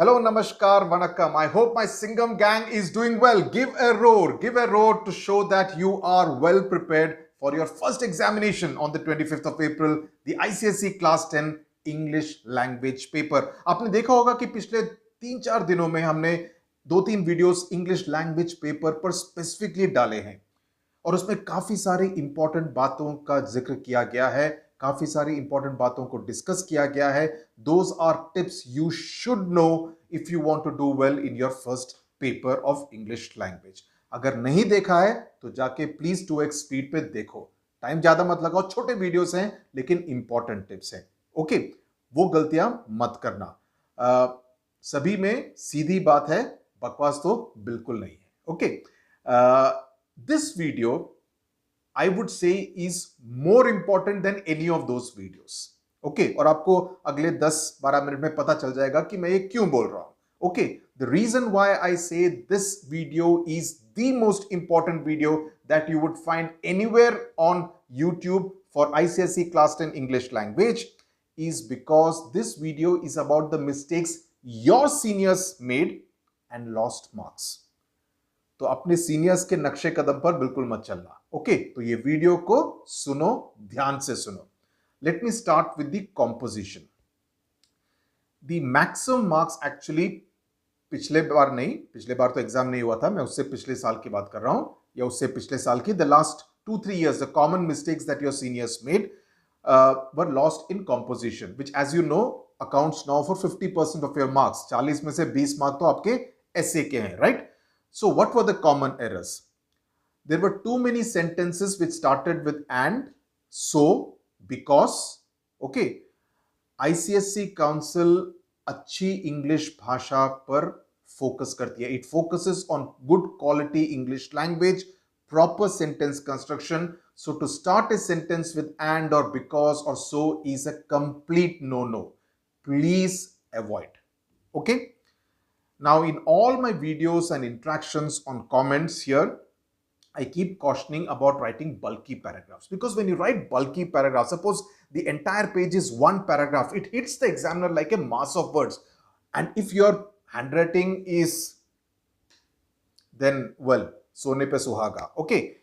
Hello, Namaskar, Vanakkam. I hope my Singham gang is doing well. Give a roar to show that you are well prepared for your first examination on the 25th of April, the ICSE Class 10 English Language Paper. आपने देखा होगा कि पिछले 3-4 दिनों में हमने 2-3 videos English language paper पर specifically डाले हैं और उसमें काफी सारी इंपॉर्टेंट बातों का जिक्र किया गया है, काफी सारी इंपॉर्टेंट बातों को डिस्कस किया गया है. Those are tips you should know if you want to do well in your first paper of English language. अगर नहीं देखा है तो जाके प्लीज 2x स्पीड पे देखो. टाइम ज्यादा मत लगाओ, छोटे वीडियोस हैं लेकिन इंपॉर्टेंट टिप्स हैं. ओके, वो गलतियां मत करना. सभी में सीधी बात है, बकवास तो बिल्कुल नहीं है. Okay, this video I would say is more important than any of those videos. Okay, और आपको अगले 10-12 मिनट में पता चल जाएगा कि मैं ये क्यों बोल रहा हूं. Okay, the reason why I say this video is the most important video that you would find anywhere on YouTube for ICSE Class 10 English Language is because this video is about the mistakes your seniors made and lost marks. तो अपने seniors के नक्शे कदम पर बिल्कुल मत चलना. Okay, तो ये वीडियो को सुनो, ध्यान से सुनो. Let me start with the composition. The maximum marks actually पिछले बार तो एग्जाम नहीं हुआ था, मैं उससे पिछले साल की बात कर रहा हूं या उससे पिछले साल की. The last 2-3 years the common mistakes that your seniors made were lost in composition, which as you know accounts now for 50% of your marks. 40 में से 20 मार्क तो आपके एसए के हैं, right? So what were the common errors? There were too many sentences which started with and, so, because. Okay, ICSE Council अच्छी English भाषा पर focus करती है. It focuses on good quality English language, proper sentence construction. So to start a sentence with and or because or so is a complete no-no. Please avoid. Okay. Now, in all my videos and interactions on comments here, I keep cautioning about writing bulky paragraphs, because when you write bulky paragraphs, suppose the entire page is one paragraph, it hits the examiner like a mass of words. And if your handwriting is, then well, sone pe suhaga. Okay.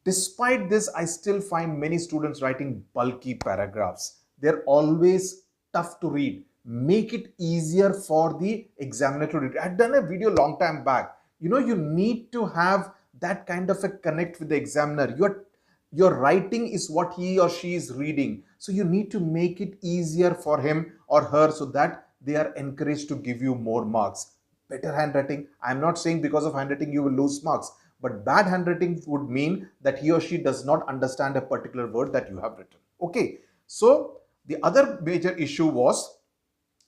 Despite this, I still find many students writing bulky paragraphs. They're always tough to read. Make it easier for the examiner to read. I've done a video long time back. You know, you need to have that kind of a connect with the examiner. Your writing is what he or she is reading. So you need to make it easier for him or her so that they are encouraged to give you more marks. Better handwriting. I'm not saying because of handwriting you will lose marks, but bad handwriting would mean that he or she does not understand a particular word that you have written. Okay. So the other major issue was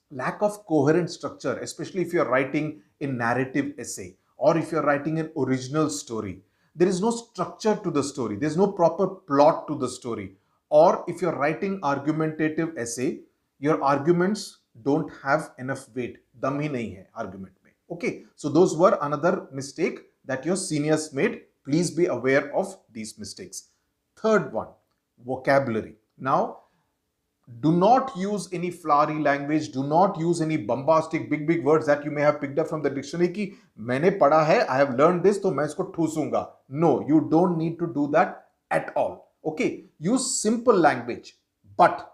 lack of coherent structure, especially if you're writing a narrative essay or if you're writing an original story. There is no structure to the story. There's no proper plot to the story. Or if you're writing argumentative essay, your arguments don't have enough weight. Dam hi nahi hai argument mein. Okay, so those were another mistake that your seniors made. Please be aware of these mistakes. Third one, vocabulary. Now, do not use any flowery language. Do not use any bombastic big words that you may have picked up from the dictionary ki maine padha hai, I have learned this, to main isko thusunga. No, you don't need to do that at all. Okay, use simple language. But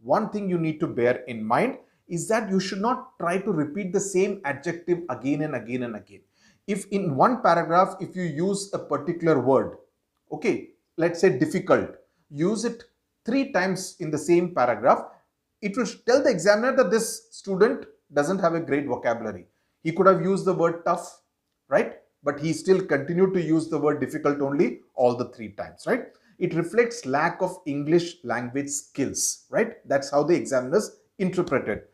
one thing you need to bear in mind is that you should not try to repeat the same adjective again and again and again. If in one paragraph, if you use a particular word, okay, let's say difficult, use it 3 times in the same paragraph, it will tell the examiner that this student doesn't have a great vocabulary. He could have used the word tough, right? But he still continued to use the word difficult only all the 3 times, right? It reflects lack of English language skills, right? That's how the examiners interpret it.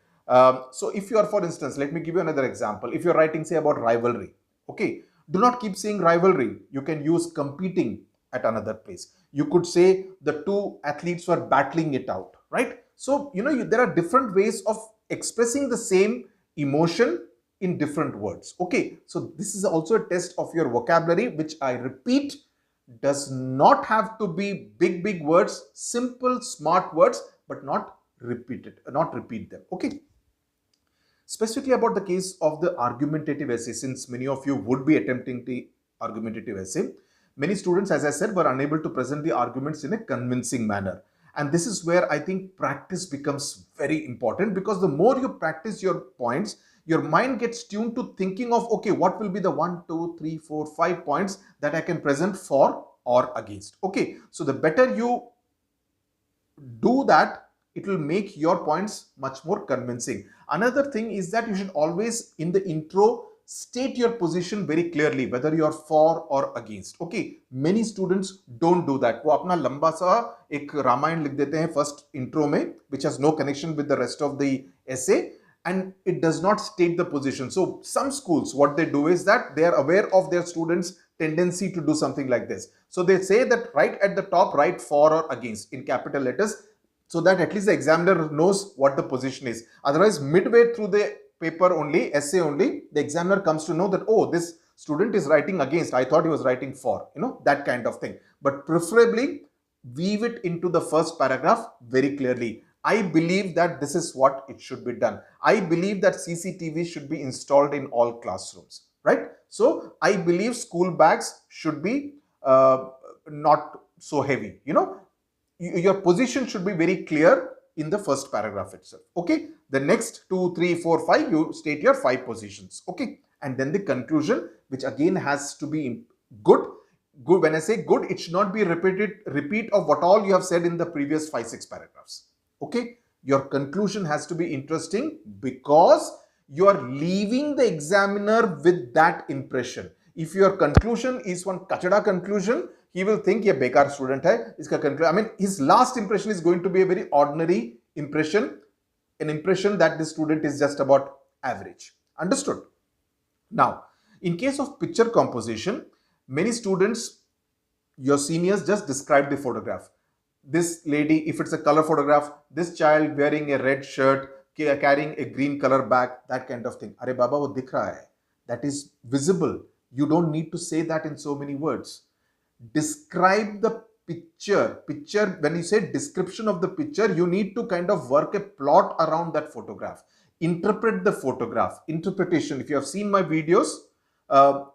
So if you are, for instance, let me give you another example. If you're writing, say, about rivalry, okay, do not keep saying rivalry. You can use competing at another place. You could say the 2 athletes were battling it out, right? So, you know, there are different ways of expressing the same emotion in different words. Okay, so this is also a test of your vocabulary, which I repeat, does not have to be big words, simple, smart words, but not repeat them. Okay. Specifically about the case of the argumentative essay, since many of you would be attempting the argumentative essay, many students, as I said, were unable to present the arguments in a convincing manner. And this is where I think practice becomes very important, because the more you practice your points, your mind gets tuned to thinking of, okay, what will be the 1, 2, 3, 4, 5 points that I can present for or against. Okay, so the better you do that, it will make your points much more convincing. Another thing is that you should always, in the intro, state your position very clearly, whether you are for or against. Okay, many students don't do that. वो अपना लंबा सा एक रामायण लिख देते हैं first intro में, which has no connection with the rest of the essay, and it does not state the position. So some schools, what they do is that they are aware of their students' tendency to do something like this. So they say that right at the top, write for or against in capital letters, so that at least the examiner knows what the position is. Otherwise, midway through the paper only, essay only, the examiner comes to know that, oh, this student is writing against, I thought he was writing for, that kind of thing. But preferably weave it into the first paragraph very clearly. I believe that this is what it should be done. I believe that CCTV should be installed in all classrooms, right? So I believe school bags should be not so heavy. Your position should be very clear in the first paragraph itself. Okay, the next 2, 3, 4, 5, you state your 5 positions. Okay, and then the conclusion, which again has to be good. When I say good, it should not be repeat of what all you have said in the previous 5, 6 paragraphs. Okay, your conclusion has to be interesting, because you are leaving the examiner with that impression. If your conclusion is one kachada conclusion, he will think ye bekar student hai, iska conclusion. I mean, his last impression is going to be a very ordinary impression, an impression that the student is just about average. Understood? Now, in case of picture composition, many students, your seniors, just describe the photograph. This lady, if it's a color photograph, this child wearing a red shirt, carrying a green color bag, that kind of thing. Arey baba, wo dikh raha hai. That is visible. You don't need to say that in so many words. Describe the picture. When you say description of the picture, you need to kind of work a plot around that photograph. Interpret the photograph. Interpretation. If you have seen my videos,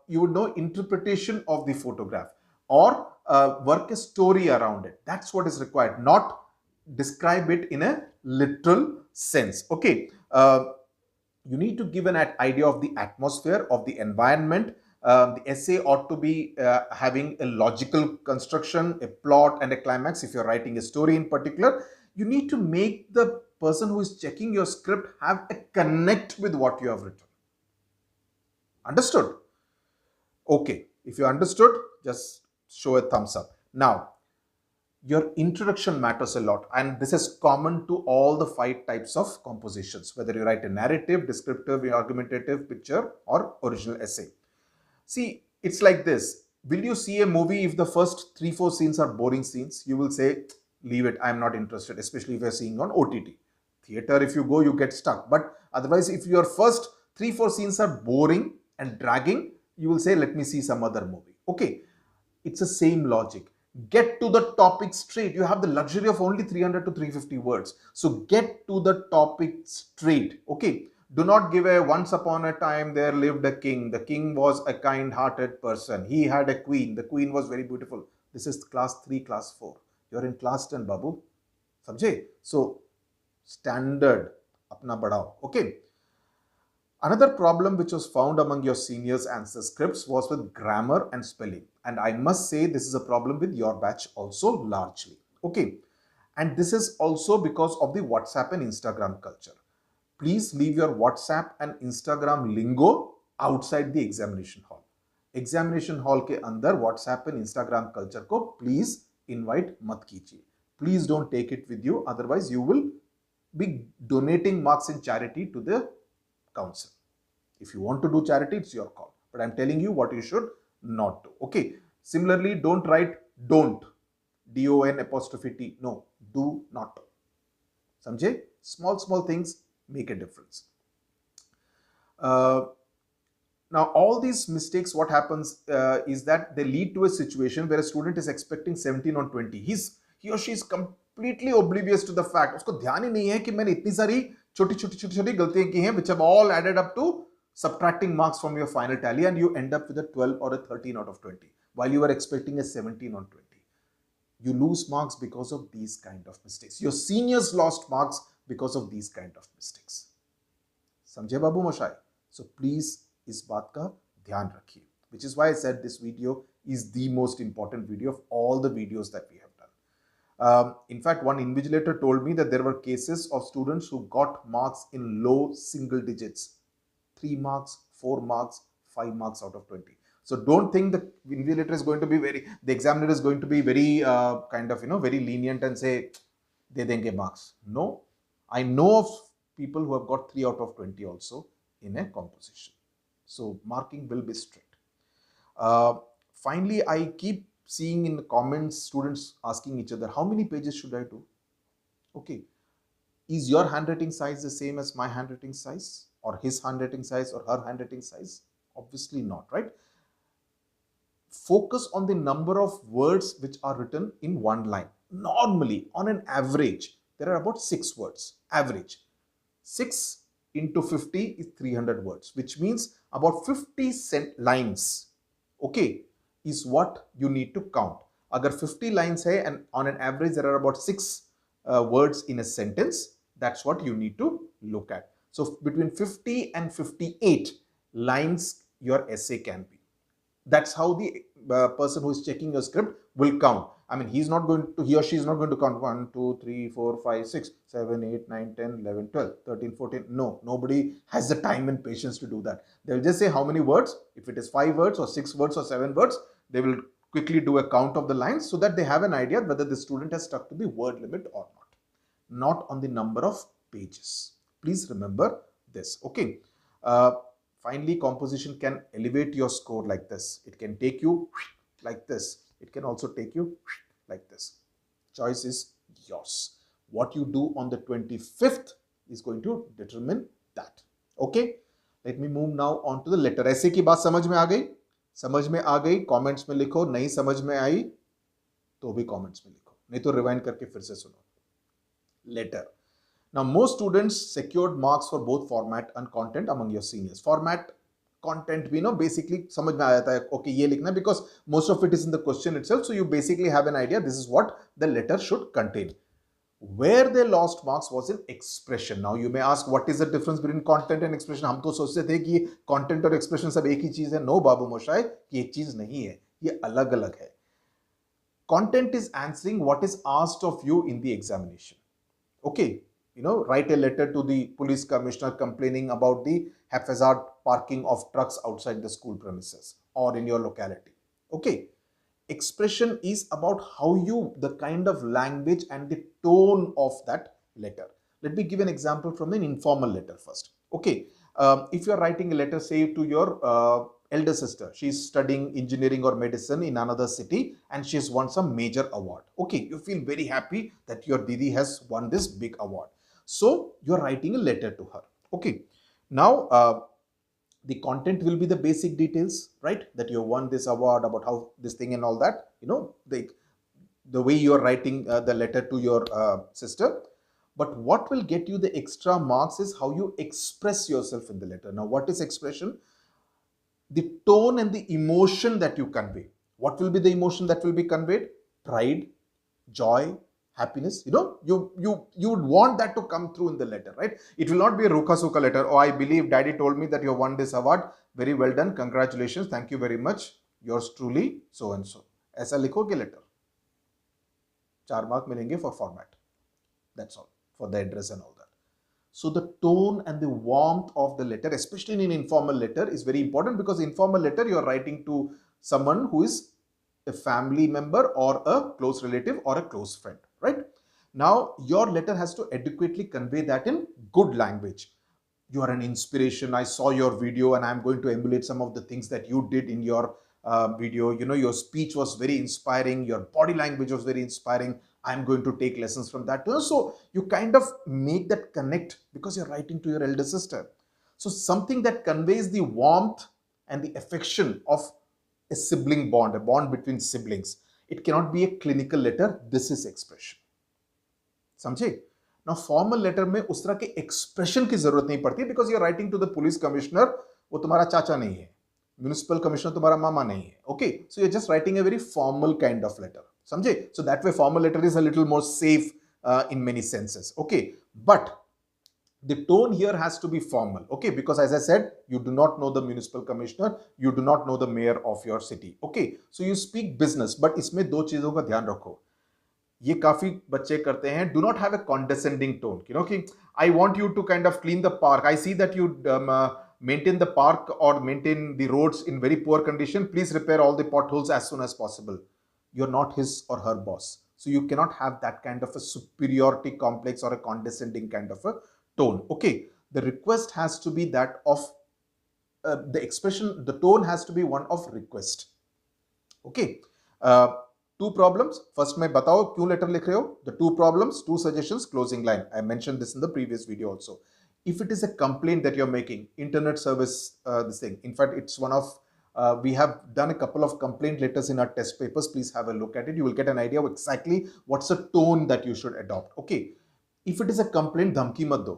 you would know interpretation of the photograph, or work a story around it. That's what is required, not describe it in a literal sense. Okay, you need to give an idea of the atmosphere, of the environment. The essay ought to be having a logical construction, a plot and a climax. If you're writing a story in particular, you need to make the person who is checking your script have a connect with what you have written. Understood? Okay, if you understood, just show a thumbs up. Now, your introduction matters a lot, and this is common to all the 5 types of compositions, whether you write a narrative, descriptive, argumentative, picture, or original essay. See, it's like this. Will you see a movie if the first 3, 4 scenes are boring scenes? You will say, leave it, I'm not interested, especially if you're seeing on OTT. Theater, if you go, you get stuck. But otherwise, if your first 3, 4 scenes are boring and dragging, you will say, let me see some other movie. Okay, it's the same logic. Get to the topic straight. You have the luxury of only 300 to 350 words. So get to the topic straight. Okay, do not give a once upon a time there lived a king. The king was a kind-hearted person. He had a queen. The queen was very beautiful. This is class 3, class 4. You're in class 10, babu. Samjhe? So standard apna badhao. Okay. Another problem which was found among your seniors' answer scripts was with grammar and spelling. And I must say this is a problem with your batch also largely. Okay. And this is also because of the WhatsApp and Instagram culture. Please leave your WhatsApp and Instagram lingo outside the examination hall. Examination hall ke andar WhatsApp and Instagram culture ko please invite mat kijiye. Please don't take it with you. Otherwise, you will be donating marks in charity to the council. If you want to do charity, it's your call. But I'm telling you what you should not do. Okay. Similarly, don't write don't. D-O-N apostrophe T. No, do not. Samjhe? Small things make a difference. Now, all these mistakes, what happens is that they lead to a situation where a student is expecting 17 on 20. He or she is completely oblivious to the fact. उसको ध्यान ही नहीं है कि मैंने इतनी सारी छोटी गलतियां की हैं which have all added up to subtracting marks from your final tally, and you end up with a 12 or a 13 out of 20 while you were expecting a 17 on 20. You lose marks because of these kind of mistakes. Your seniors lost marks because of these kind of mistakes. समझे बाबू Moshai? So please इस बात का ध्यान रखिए. Which is why I said this video is the most important video of all the videos that we have done. In fact, one invigilator told me that there were cases of students who got marks in low single digits. 3 marks, 4 marks, 5 marks out of 20. So don't think the invigilator is going to be the examiner is going to be very kind of, very lenient and say, de denge marks. No, I know of people who have got 3 out of 20 also in a composition. So marking will be strict. Finally, I keep seeing in the comments students asking each other, how many pages should I do? Okay, is your handwriting size the same as my handwriting size, or his handwriting size, or her handwriting size? Obviously not, right? Focus on the number of words which are written in one line. Normally, on an average, there are about 6 words, average. 6 into 50 is 300 words, which means about 50 lines, okay, is what you need to count. Agar 50 lines hai, and on an average there are about 6 words in a sentence, that's what you need to look at. So between 50 and 58 lines your essay can be. That's how the person who is checking your script will count. I mean, he or she is not going to count 1, 2, 3, 4, 5, 6, 7, 8, 9, 10, 11, 12, 13, 14. No, nobody has the time and patience to do that. They'll just say how many words. If it is 5 words or 6 words or 7 words, they will quickly do a count of the lines so that they have an idea whether the student has stuck to the word limit or not on the number of pages. Please remember this, okay? Finally, composition can elevate your score like this. It can take you like this. It can also take you like this. Choice is yours. What you do on the 25th is going to determine that. Okay? Let me move now on to the letter. ऐसे की बात समझ में आ गई? समझ में आ गई? Comments में लिखो. नहीं समझ में आई तो भी comments में लिखो. नहीं तो rewind करके फिर से सुनो. Letter. Now, most students secured marks for both format and content among your seniors. Format, content, we know basically समझ में आ जाता है, okay, ये लिखना, because most of it is in the question itself. So you basically have an idea. This is what the letter should contain. Where they lost marks was in expression. Now you may ask, what is the difference between content and expression? हम तो सोचते थे कि content और expression सब एक ही चीज है. No, बाबू मोशाई, ये एक चीज नहीं है. ये अलग-अलग है. Content is answering what is asked of you in the examination. Okay. Write a letter to the police commissioner complaining about the haphazard parking of trucks outside the school premises or in your locality. Okay. Expression is about how the kind of language and the tone of that letter. Let me give an example from an informal letter first. Okay. If you're writing a letter, say to your elder sister, she's studying engineering or medicine in another city and she's won some major award. Okay. You feel very happy that your Didi has won this big award. So you're writing a letter to her. Okay. Now, the content will be the basic details, right? That you won this award, about how this thing and all that, the way you're writing the letter to your sister. But what will get you the extra marks is how you express yourself in the letter. Now, what is expression? The tone and the emotion that you convey. What will be the emotion that will be conveyed? Pride, joy, happiness. You would want that to come through in the letter, right? It will not be a Ruka Suka letter. Oh, I believe daddy told me that you won this award. Very well done. Congratulations. Thank you very much. Yours truly, so and so. ऐसा लिखोगे letter. 4 mark मिलेंगे for format. That's all. For the address and all that. So the tone and the warmth of the letter, especially in an informal letter, is very important, because informal letter you are writing to someone who is a family member or a close relative or a close friend, right? Now, your letter has to adequately convey that in good language. You are an inspiration. I saw your video and I'm going to emulate some of the things that you did in your video. Your speech was very inspiring. Your body language was very inspiring. I'm going to take lessons from that. So you kind of make that connect because you're writing to your elder sister. So something that conveys the warmth and the affection of a sibling bond, a bond between siblings. It cannot be a clinical letter. This is expression. Samjhe? ना formal letter में उस तरह के expression की जरूरत नहीं पड़ती because you are writing to the police commissioner, वो तुम्हारा चाचा नहीं है, म्यूनिसिपल कमिश्नर तुम्हारा मामा नहीं है. Okay, so you are just writing a very formal kind of letter. समझे? So that way formal letter is a little more safe in many senses. Okay, but the tone here has to be formal. Okay, because as I said, you do not know the municipal commissioner, you do not know the mayor of your city. Okay, so you speak business, but इसमें दो चीजों का ध्यान रखो. ये काफी बच्चे करते हैं. Do not have a condescending tone. You know कि I want you to kind of clean the park. I see that you maintain the park or maintain the roads in very poor condition. Please repair all the potholes as soon as possible. You're not his or her boss. So you cannot have that kind of a superiority complex or a condescending kind of a tone. Okay, the request has to be that of the expression, the tone has to be one of request. Okay, two problems. First मैं बताओ क्यों letter लिख रहे हो. The two problems, two suggestions, closing line. I mentioned this in the previous video also. If it is a complaint that you're making, internet service, this thing. In fact, it's one of we have done a couple of complaint letters in our test papers. Please have a look at it. You will get an idea of exactly what's the tone that you should adopt. Okay, if it is a complaint, धमकी मत दो.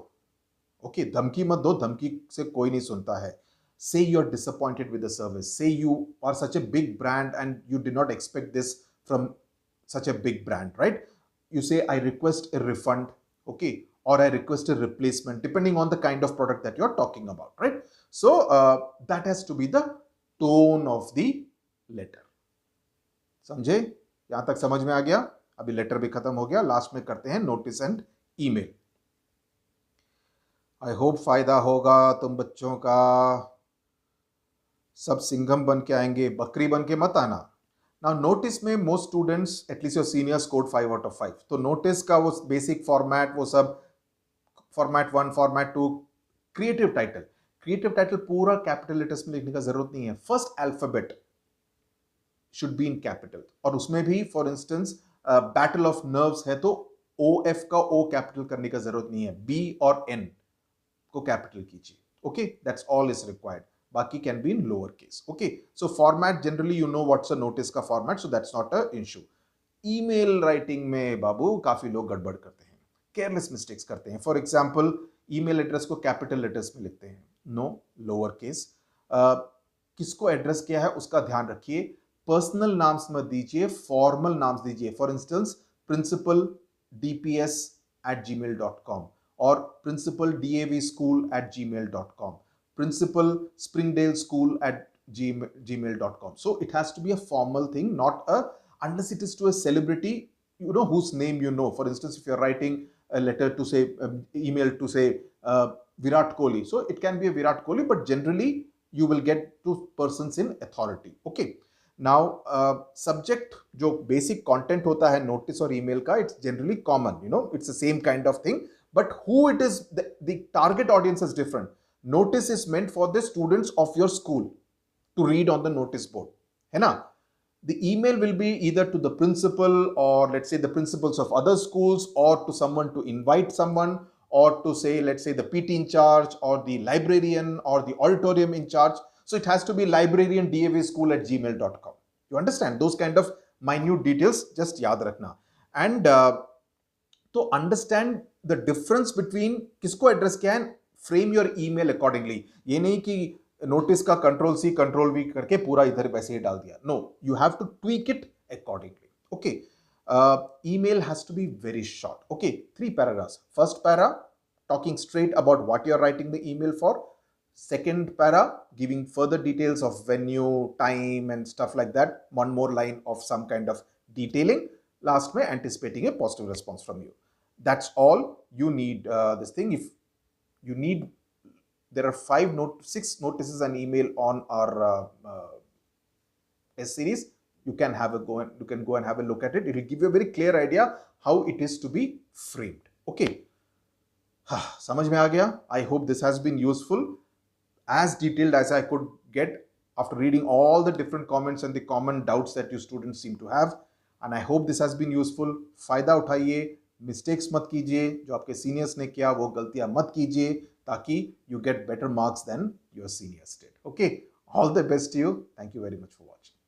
Okay, धमकी मत दो. धमकी से कोई नहीं सुनता है. Say you're disappointed with the service. Say you are such a big brand and you did not expect this from such a big brand, right? You say, I request a refund, okay, or I request a replacement, depending on the kind of product that you're talking about, right? So that has to be the tone of the letter. समझे? यहां तक समझ में आ गया? अभी letter भी खत्म हो गया. लास्ट में करते हैं notice and email. I hope फायदा होगा तुम बच्चों का. सब सिंघम बन के आएंगे, बकरी बन के मत आना. Now नोटिस में most students at least your seniors scored 5 out of 5. तो नोटिस का वो बेसिक फॉर्मेट, वो सब format 1, format 2, creative title. Creative title पूरा कैपिटल लेटर्स में लिखने का जरूरत नहीं है. First alphabet should be in capital. और उसमें भी for instance battle of nerves है तो OF का O कैपिटल करने का जरूरत नहीं है. B और N को कैपिटल कीजिए. Okay, that's all is required. बाकी can be in lower case. Okay, so format generally you know what's a notice का format, so that's not a issue. Email writing में बाबू काफी लोग गड़बड़ करते हैं, केयरलेस मिस्टेक्स करते हैं. फॉर एग्जाम्पल, ईमेल एड्रेस को कैपिटल लेटर्स में लिखते हैं. No, lower case. किसको एड्रेस किया है उसका ध्यान रखिए. पर्सनल नाम्स मत दीजिए, फॉर्मल नाम्स दीजिए. फॉर इंस्टेंस प्रिंसिपल dps@gmail.com और principal davschool@gmail.com, principal springdale school@gmail.com. so it has to be a formal thing, not a, unless it is to a celebrity, you know, whose name you know. For instance, if you're writing a letter to say, email to say Virat Kohli, so it can be a Virat Kohli, but generally you will get to persons in authority. Okay, now subject जो basic content होता है notice और email का, it's generally common, you know, it's the same kind of thing, but who it is, the target audience is different. Notice is meant for the students of your school to read on the notice board, है ना. The email will be either to the principal, or let's say the principals of other schools, or to someone to invite someone, or to say, let's say the PT in charge, or the librarian, or the auditorium in charge. So it has to be librarian@davschool@gmail.com. You understand those kind of minute details, just yaad rakhna. And to understand the difference between किसको address किया है, frame your email accordingly. ये नहीं कि notice का Ctrl+C Ctrl+V करके पूरा इधर वैसे ही डाल दिया. No, you have to tweak it accordingly. Okay, email has to be very short. Okay, 3 paragraphs. First para, talking straight about what you're writing the email for. Second para, giving further details of venue, time and stuff like that. One more line of some kind of detailing. Last mein, anticipating a positive response from you. That's all you need. This thing, if you need, there are 6 notices and email on our S series. You can have a go and you can go and have a look at it. It will give you a very clear idea how it is to be framed. Okay, समझ में आ गया? I hope this has been useful, as detailed as I could get after reading all the different comments and the common doubts that you students seem to have. And I hope this has been useful. फायदा उठाइए, mistakes मत कीजिए, जो आपके seniors ने किया वो गलतियां मत कीजिए, ताकि you get better marks than your seniors did. Okay, all the best to you. Thank you very much for watching.